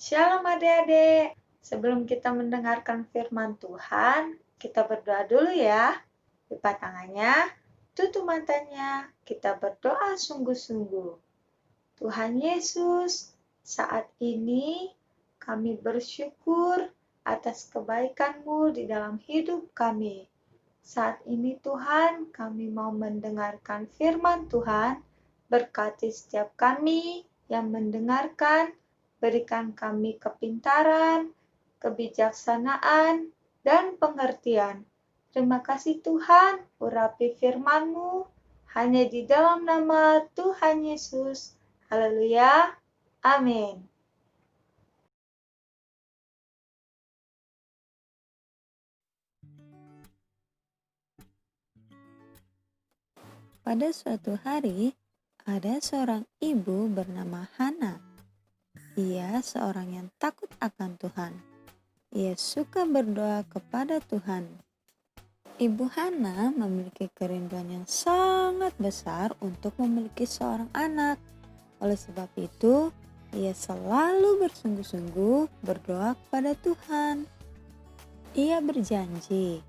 Shalom adik-adik. Sebelum kita mendengarkan firman Tuhan, kita berdoa dulu ya. Lipat tangannya, tutup matanya, kita berdoa sungguh-sungguh. Tuhan Yesus, saat ini kami bersyukur atas kebaikan-Mu di dalam hidup kami. Saat ini Tuhan, kami mau mendengarkan firman Tuhan. Berkati setiap kami yang mendengarkan, berikan kami kepintaran, kebijaksanaan, dan pengertian. Terima kasih Tuhan, urapi firman-Mu hanya di dalam nama Tuhan Yesus. Haleluya. Amin. Pada suatu hari, ada seorang ibu bernama Hana. Ia seorang yang takut akan Tuhan. Ia suka berdoa kepada Tuhan. Ibu Hana memiliki kerinduan yang sangat besar untuk memiliki seorang anak. Oleh sebab itu, ia selalu bersungguh-sungguh berdoa kepada Tuhan. Ia berjanji,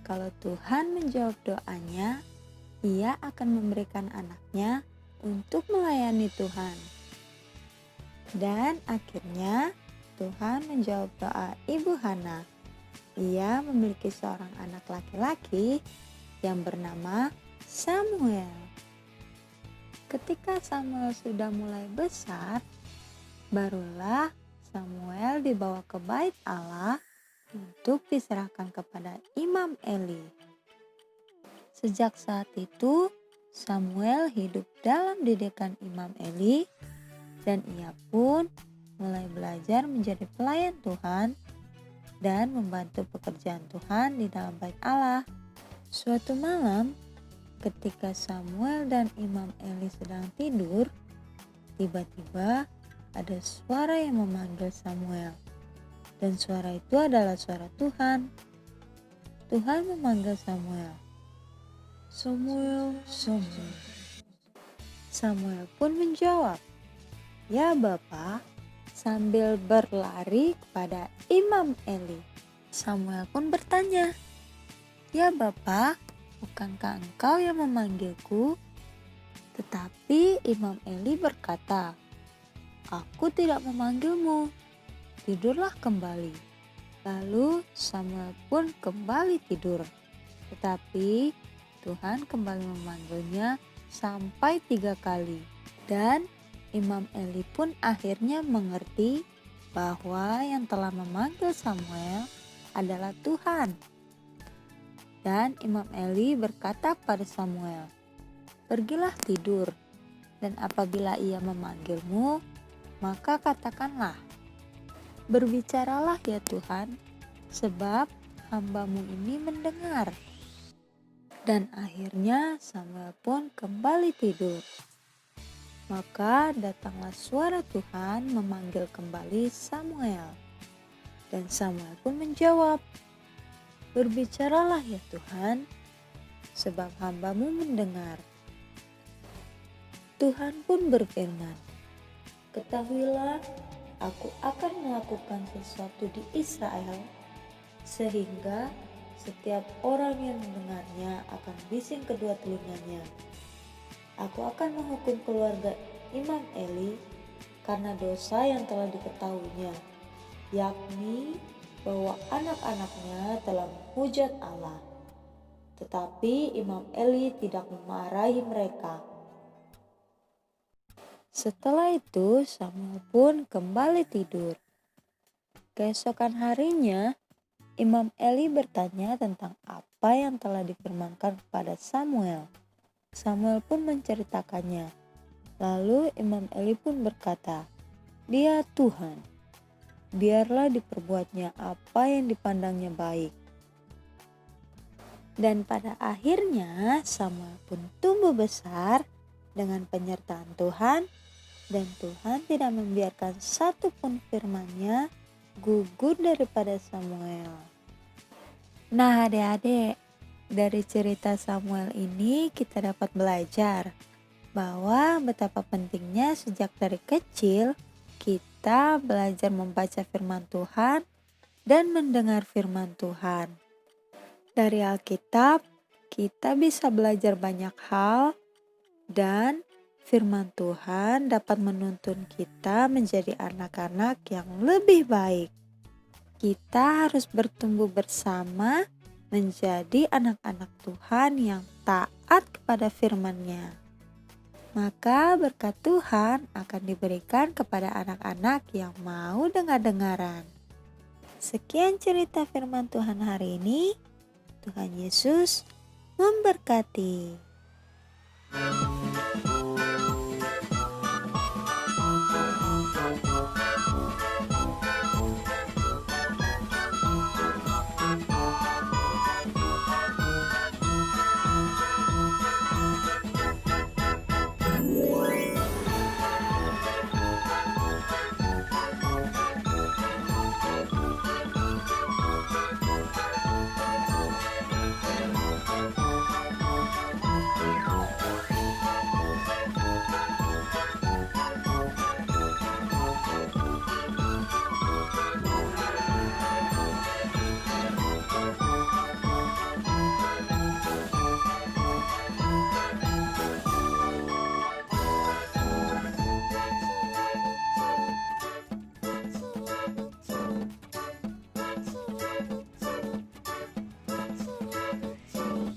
kalau Tuhan menjawab doanya, ia akan memberikan anaknya untuk melayani Tuhan. Dan akhirnya Tuhan menjawab doa Ibu Hana. Ia memiliki seorang anak laki-laki yang bernama Samuel. Ketika Samuel sudah mulai besar, barulah Samuel dibawa ke bait Allah untuk diserahkan kepada Imam Eli. Sejak saat itu, Samuel hidup dalam didikan Imam Eli dan ia pun mulai belajar menjadi pelayan Tuhan dan membantu pekerjaan Tuhan di dalam bait Allah. Suatu malam, ketika Samuel dan Imam Eli sedang tidur, tiba-tiba ada suara yang memanggil Samuel. Dan suara itu adalah suara Tuhan. Tuhan memanggil Samuel. Samuel, Samuel. Samuel pun menjawab, "Ya Bapa," sambil berlari kepada Imam Eli. Samuel pun bertanya, "Ya Bapa, bukankah engkau yang memanggilku?" Tetapi Imam Eli berkata, "Aku tidak memanggilmu, tidurlah kembali." Lalu Samuel pun kembali tidur. Tetapi Tuhan kembali memanggilnya sampai 3 kali. Dan Imam Eli pun akhirnya mengerti bahwa yang telah memanggil Samuel adalah Tuhan. Dan Imam Eli berkata kepada Samuel, "Pergilah tidur, dan apabila ia memanggilmu, maka katakanlah, 'Berbicaralah ya Tuhan, sebab hamba-Mu ini mendengar.'" Dan akhirnya Samuel pun kembali tidur. Maka datanglah suara Tuhan memanggil kembali Samuel. Dan Samuel pun menjawab, "Berbicaralah ya Tuhan, sebab hamba-Mu mendengar." Tuhan pun berfirman, "Ketahuilah, aku akan melakukan sesuatu di Israel, sehingga setiap orang yang mendengarnya akan bising kedua telinganya. Aku akan menghukum keluarga Imam Eli karena dosa yang telah diketahuinya, yakni bahwa anak-anaknya telah menghujat Allah. Tetapi Imam Eli tidak memarahi mereka." Setelah itu Samuel pun kembali tidur. Keesokan harinya, Imam Eli bertanya tentang apa yang telah difirmankan kepada Samuel. Samuel pun menceritakannya. Lalu Imam Eli pun berkata, "Dia Tuhan, biarlah diperbuatnya apa yang dipandangnya baik." Dan pada akhirnya Samuel pun tumbuh besar dengan penyertaan Tuhan, dan Tuhan tidak membiarkan satu pun firman-Nya gugur daripada Samuel. Nah adik-adik, dari cerita Samuel ini kita dapat belajar bahwa betapa pentingnya sejak dari kecil kita kita belajar membaca firman Tuhan dan mendengar firman Tuhan. Dari Alkitab, kita bisa belajar banyak hal dan firman Tuhan dapat menuntun kita menjadi anak-anak yang lebih baik. Kita harus bertumbuh bersama menjadi anak-anak Tuhan yang taat kepada firman-Nya. Maka berkat Tuhan akan diberikan kepada anak-anak yang mau dengar-dengaran. Sekian cerita firman Tuhan hari ini. Tuhan Yesus memberkati.